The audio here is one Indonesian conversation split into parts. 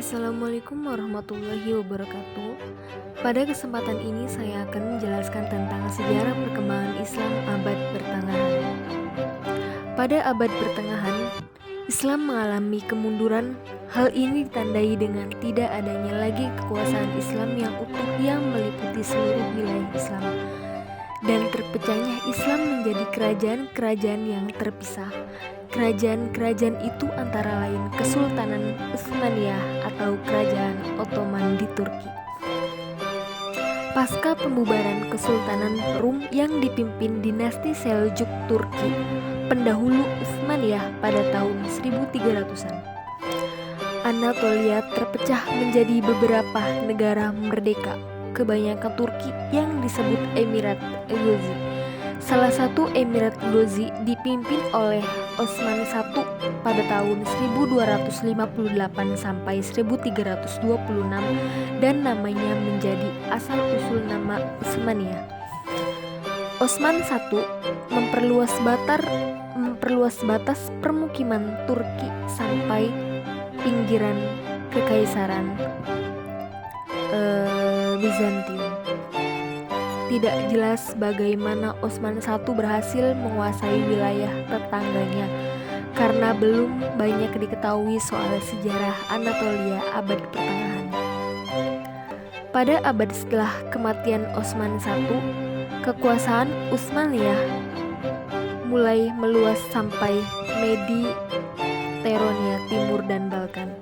Assalamualaikum warahmatullahi wabarakatuh. Pada kesempatan ini saya akan menjelaskan tentang sejarah perkembangan Islam abad pertengahan. Pada abad pertengahan, Islam mengalami kemunduran. Hal ini ditandai dengan tidak adanya lagi kekuasaan Islam yang utuh yang meliputi seluruh wilayah Islam, dan terpecahnya Islam menjadi kerajaan-kerajaan yang terpisah. Kerajaan-kerajaan itu antara lain Kesultanan Utsmaniyah atau Kerajaan Ottoman di Turki. Pasca pembubaran Kesultanan Rum yang dipimpin dinasti Seljuk Turki, pendahulu Utsmaniyah pada tahun 1300-an, Anatolia terpecah menjadi beberapa negara merdeka, kebanyakan Turki yang disebut Emirat Ghozi. Salah satu Emirat Ghozi dipimpin oleh Osman I pada tahun 1258 sampai 1326 dan namanya menjadi asal-usul nama Utsmaniyah. Osman I memperluas batas permukiman Turki sampai pinggiran Kekaisaran Bizantium. Tidak jelas bagaimana Osman I berhasil menguasai wilayah tetangganya karena belum banyak diketahui soal sejarah Anatolia abad pertengahan. Pada abad setelah kematian Osman I, kekuasaan Utsmaniyah mulai meluas sampai Mediterania Timur dan Balkan.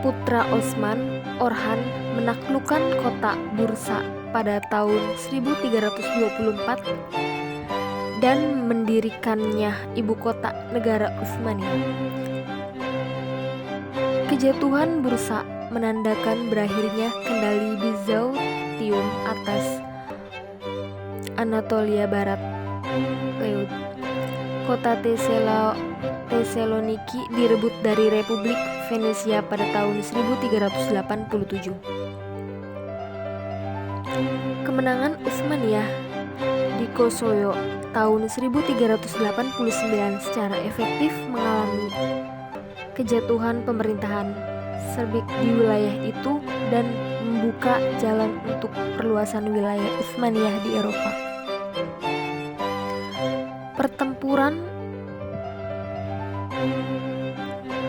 Putra Osman, Orhan, menaklukkan kota Bursa pada tahun 1324 dan mendirikannya ibu kota negara Utsmaniyah. Kejatuhan Bursa menandakan berakhirnya kendali Bizantium atas Anatolia Barat Laut. Kota Thessaloniki direbut dari Republik Venesia pada tahun 1387. Kemenangan Utsmaniyah di Kosovo tahun 1389 secara efektif mengalami kejatuhan pemerintahan Serbik di wilayah itu dan membuka jalan untuk perluasan wilayah Utsmaniyah di Eropa. Pertempuran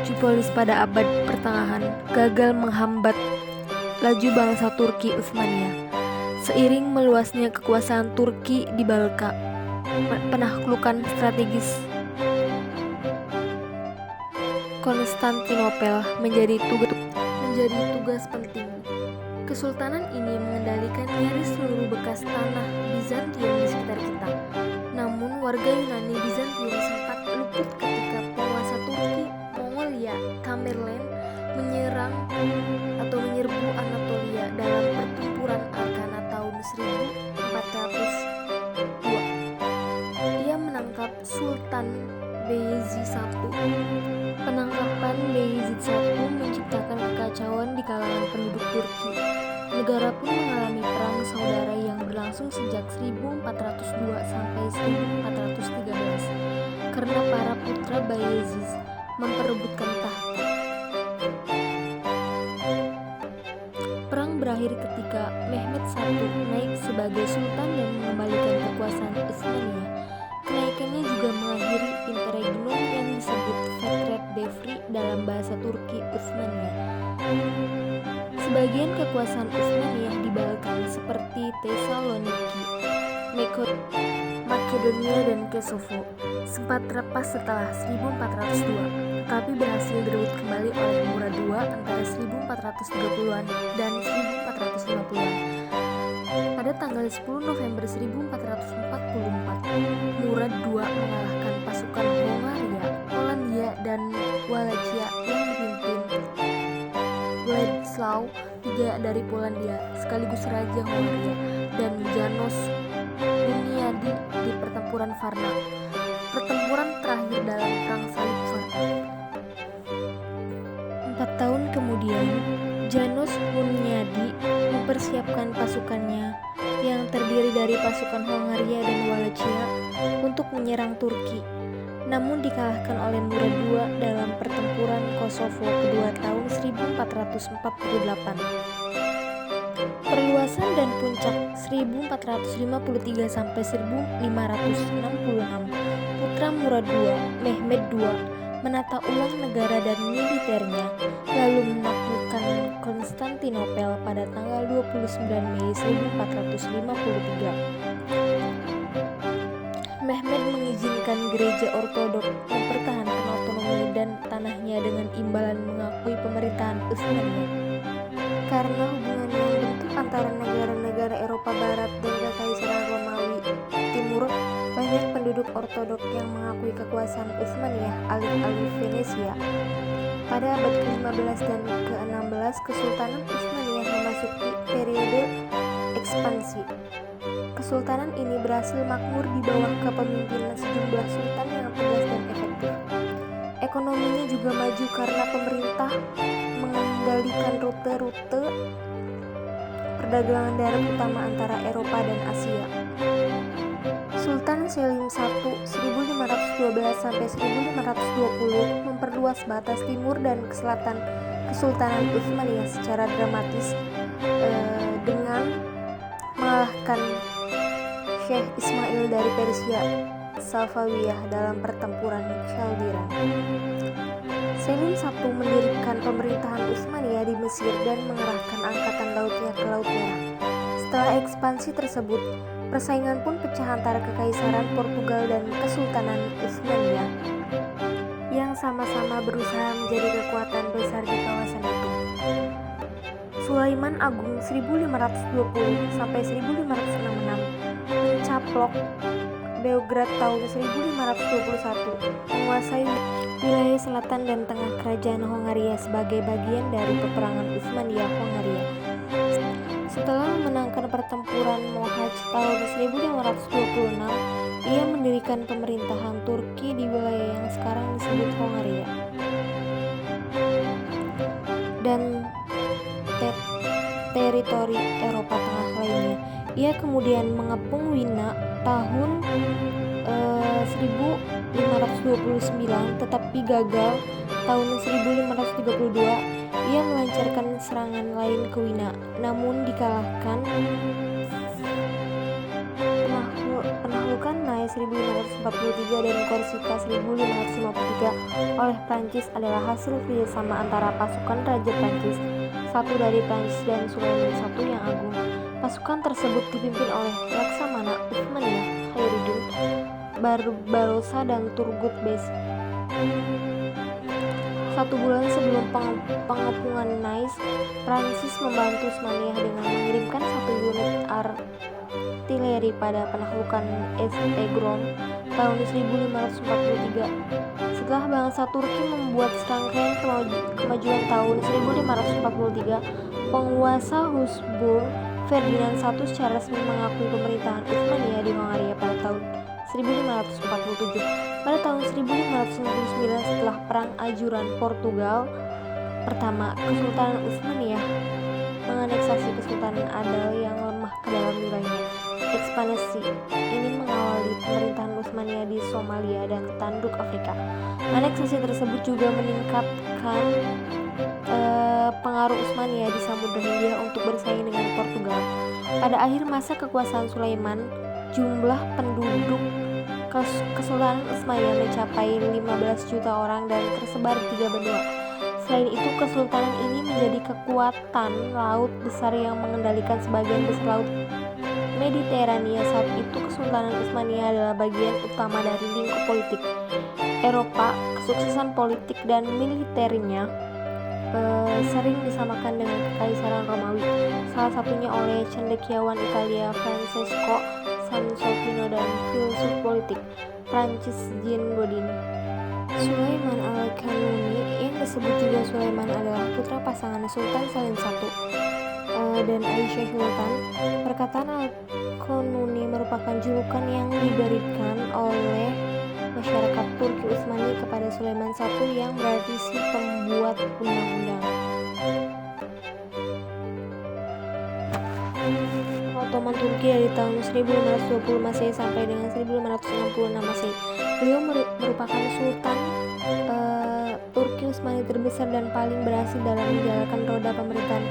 Tripolis pada abad pertengahan gagal menghambat laju bangsa Turki Utsmaniyah. Seiring meluasnya kekuasaan Turki di Balkan, penaklukan strategis Konstantinopel menjadi tugas penting. Kesultanan ini mengendalikan nyaris seluruh bekas tanah Bizantium di sekitar kita. Namun warga Yunani Bizantium sempat luput ketika penguasa Turki, Mongolia, Tamerlane menyerbu Anatolia dalam pertempuran Arkana tahun 1402. Ia menangkap Sultan Beyazid I. Penangkapan Beyazid I menciptakan kekacauan di kalangan penduduk Turki. Negara pun mengalami perang saudara yang berlangsung sejak 1402 sampai 1413 karena para putra Bayezid memperebutkan tahta. Perang berakhir ketika Mehmed I naik sebagai sultan dan mengembalikan kekuasaan Utsmaniyah. Kenaikannya juga mengakhiri interregnum yang disebut Fetret Devri dalam bahasa Turki Utsmaniyah. Sebagian kekuasaan Utsmaniyah di Balkan seperti Thessaloniki, Makedonia dan Kosovo sempat lepas setelah 1402, tetapi berhasil direbut kembali oleh Murad II antara 1430-an dan 1450-an. Pada tanggal 10 November 1444, Murad II mengalahkan pasukan Hongaria, Polandia, dan Wallachia yang dipimpin Władysław III dari Polandia, sekaligus Raja Hongaria, dan Janos Hunyadi di pertempuran Varna. Pertempuran terakhir dalam Perang Salib Varna. 4 tahun kemudian, Janos Hunyadi mempersiapkan pasukannya yang terdiri dari pasukan Hongaria dan Wallachia untuk menyerang Turki. namun dikalahkan oleh Murad II dalam pertempuran Kosovo kedua tahun 1448. Perluasan dan puncak 1453 sampai 1566. Putra Murad II, Mehmed II, menata ulang negara dan militernya, lalu menaklukkan Konstantinopel pada tanggal 29 Mei 1453. Mehmed mengizinkan gereja ortodok mempertahankan otonomi dan tanahnya dengan imbalan mengakui pemerintahan Utsmaniyah. Karena hubungan yang bentuk antara negara-negara Eropa Barat dan Kekaisaran Romawi Timur, banyak penduduk ortodok yang mengakui kekuasaan Utsmaniyah alih-alih Venesia. Pada abad ke-15 dan ke-16, Kesultanan Utsmaniyah memasuki periode ekspansi. Kesultanan ini berhasil makmur di bawah kepemimpinan sejumlah sultan yang tegas dan efektif. Ekonominya juga maju karena pemerintah mengendalikan rute-rute perdagangan darat utama antara Eropa dan Asia. Sultan Selim I 1512 sampai 1520 memperluas batas timur dan selatan Kesultanan Utsmaniyah secara dramatis dengan mengalahkan Syekh Ismail dari Persia Safawiyah dalam pertempuran Chaldiran. Selim I mendirikan pemerintahan Utsmaniyah di Mesir dan mengerahkan angkatan lautnya ke Laut Merah. Setelah ekspansi tersebut, persaingan pun pecah antara Kekaisaran Portugal dan Kesultanan Utsmaniyah yang sama-sama berusaha menjadi kekuatan besar di kawasan itu. Sulaiman Agung 1520 sampai 1566 mencaplok Beograd tahun 1521, menguasai wilayah selatan dan tengah kerajaan Hongaria sebagai bagian dari peperangan Utsmaniyah-Hongaria. Setelah memenangkan pertempuran Mohaç tahun 1526, ia mendirikan pemerintahan Turki di wilayah yang sekarang disebut Hongaria dan teritori Eropa Tengah lainnya. Ia kemudian mengepung Wina tahun 1529, tetapi gagal. Tahun 1532 ia melancarkan serangan lain ke Wina, namun dikalahkan. Penaklukan Nice 1543 dan Korsika 1553 oleh Prancis adalah hasil kerjasama antara pasukan Raja Prancis satu dari Prancis dan Sulaiman I yang agung. Pasukan tersebut dipimpin oleh Laksamana Utsmaniyah, Khairuddin Barbarossa dan Turgut Bey. 1 bulan sebelum pengepungan Nice, Prancis membantu Utsmaniyah dengan mengirimkan 1 unit artileri pada penaklukan Estegron tahun 1543. Setelah bangsa Turki membuat serangkaian kemajuan tahun 1543, penguasa Habsburg Ferdinand I secara resmi mengakui pemerintahan Utsmaniyah di Hongaria pada tahun 1547. Pada tahun 1599, setelah Perang Ajuran Portugal pertama, Kesultanan Utsmaniyah menganeksasi Kesultanan Adal yang lemah ke dalam wilayahnya. Ekspansi ini mengawali pemerintahan Utsmaniyah di Somalia dan Tanduk Afrika. Aneksasi tersebut juga meningkatkan pengaruh Utsmaniyah di Samudra Hindia untuk bersaing dengan Portugal. Pada akhir masa kekuasaan Sulaiman, jumlah penduduk Kesultanan Utsmaniyah mencapai 15 juta orang dan tersebar di 3 benua. Selain itu, kesultanan ini menjadi kekuatan laut besar yang mengendalikan sebagian besar laut Mediterania. Saat itu, Kesultanan Utsmaniyah adalah bagian utama dari lingkup politik Eropa. Kesuksesan politik dan militernya sering disamakan dengan Kekaisaran Romawi, salah satunya oleh cendekiawan Italia Francesco Sansovino dan filsuf politik Prancis Jean Bodin. Sulaiman Al-Qanuni yang disebut juga Sulaiman adalah putra pasangan Sultan Salim I dan Aisyah Sultan. Perkataan Al-Qanuni merupakan julukan yang diberikan oleh masyarakat Turki Utsmani kepada Sulaiman I yang berarti si pembuat undang-undang. Ottoman Turki dari tahun 1520 Masehi sampai dengan 1566 Masehi. Beliau merupakan sultan Turki Utsmani terbesar dan paling berhasil dalam menjalankan roda pemerintahan.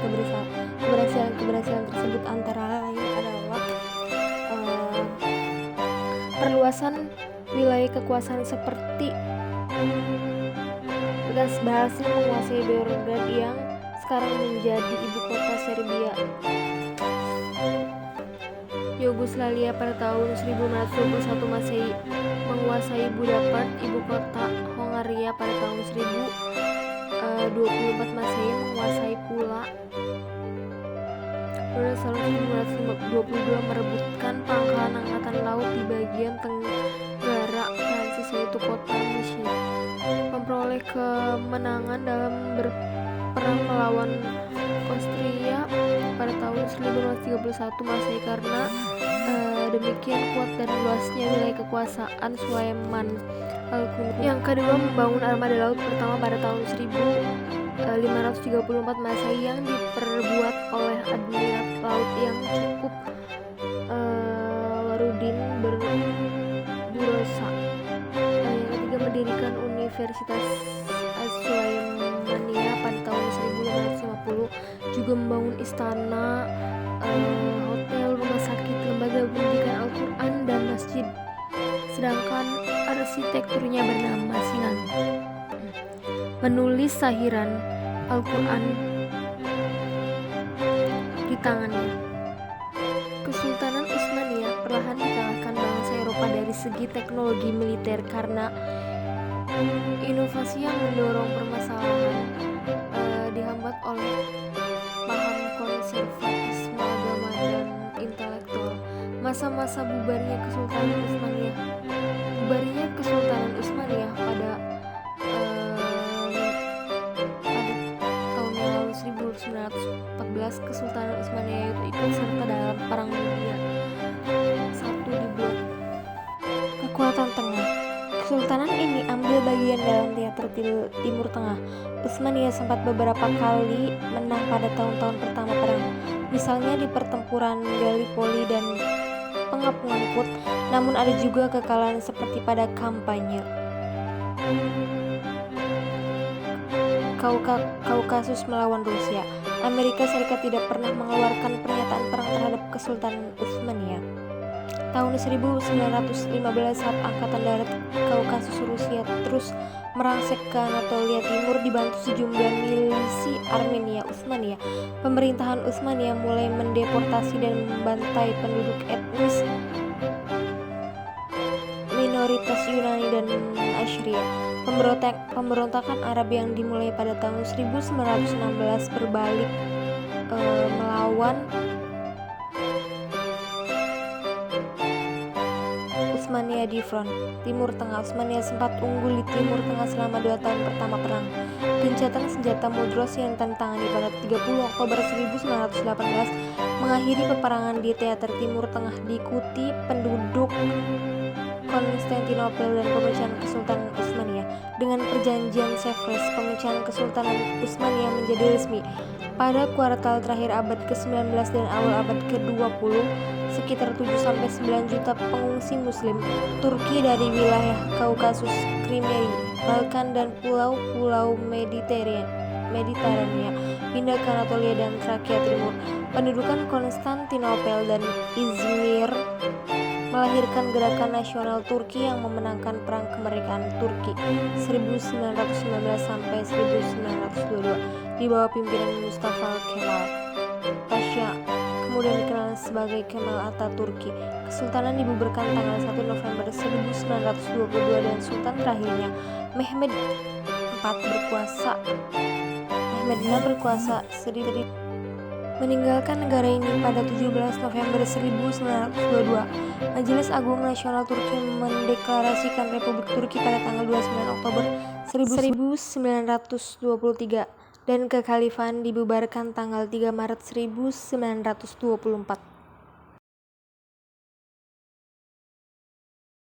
Keberhasilan tersebut antara lain adalah perluasan wilayah kekuasaan seperti berhasil menguasai Beograd yang sekarang menjadi ibu kota Serbia, Yugoslavia pada tahun 1921 Masehi, menguasai Budapest, ibu kota Hongaria pada tahun 1024 Masehi, menguasai pula pada tahun 1922 merebutkan pangkalan angkatan laut di bagian tenggara Prancis yaitu kota Vichy, memperoleh kemenangan dalam berperang melawan Austria pada tahun 1931 Masehi. Karena demikian kuat dan luasnya wilayah kekuasaan Sulaiman Al-Qunut. Yang kedua, membangun armada laut pertama pada tahun 1534 Masehi yang diperbuat oleh Admiral Laut yang cukup Warudin Barbarossa. Yang ketiga, mendirikan Universitas Sulaimania pada tahun 1550, juga membangun istana, hotel, rumah sakit, lembaga pendidikan Al-Quran, dan masjid. Sedangkan arsitekturnya bernama Sinan. Menulis sahiran Al-Quran di tangannya. Kesultanan Utsmaniyah perlahan dikalahkan bangsa Eropa dari segi teknologi militer karena inovasi yang mendorong permasalahan dihambat oleh paham konservatisme agama dan intelektual. Masa-masa bubarnya Kesultanan Utsmaniyah. Bubarnya Kesultanan Utsmaniyah pada tahun yang lalu 1914, Kesultanan Utsmaniyah itu ikut serta dalam Perang Dunia I di blok kekuatan tengah. Kesultanan ini ambil bagian dalam teater Timur Tengah. Utsmaniyah sempat beberapa kali menang pada tahun-tahun pertama perang, misalnya di pertempuran Gallipoli dan pengapungan Kut. Namun ada juga kekalahan seperti pada kampanye Kaukasus melawan Rusia. Amerika Serikat tidak pernah mengeluarkan pernyataan perang terhadap Kesultanan Utsmaniyah. Tahun 1915 saat Angkatan Darat Kaukasus Rusia terus merangsek ke Anatolia Timur dibantu sejumlah milisi Armenia Utsmaniyah, pemerintahan Utsmaniyah mulai mendeportasi dan membantai penduduk etnis minoritas Yunani dan Assyria. Pemberontakan Arab yang dimulai pada tahun 1916 berbalik melawan Utsmaniyah di front Timur Tengah. Utsmaniyah sempat unggul di Timur Tengah selama 2 tahun pertama perang. Gencatan senjata Mudros yang ditantangani pada 30 Oktober 1918 mengakhiri peperangan di teater Timur Tengah, diikuti penduduk Konstantinopel dan pemecahan Kesultanan Utsmaniyah. Dengan perjanjian Sevres, pemecahan Kesultanan Utsmaniyah menjadi resmi. Pada kuartal terakhir abad ke-19 dan awal abad ke-20, sekitar 7-9 juta pengungsi muslim Turki dari wilayah Kaukasus, Crimea, Balkan, dan pulau-pulau Mediterania pindah ke Anatolia dan Trakia Timur. Pendudukan Konstantinopel dan Izmir melahirkan gerakan nasional Turki yang memenangkan Perang Kemerdekaan Turki 1919 sampai 1922 di bawah pimpinan Mustafa Kemal Pasha, kemudian dikenal sebagai Kemal Atatürk. Kesultanan dibubarkan tanggal 1 November 1922 dan Sultan terakhirnya Mehmed VI berkuasa meninggalkan negara ini pada 17 November 1922. Majelis Agung Nasional Turki mendeklarasikan Republik Turki pada tanggal 29 Oktober 1923 dan kekhalifahan dibubarkan tanggal 3 Maret 1924.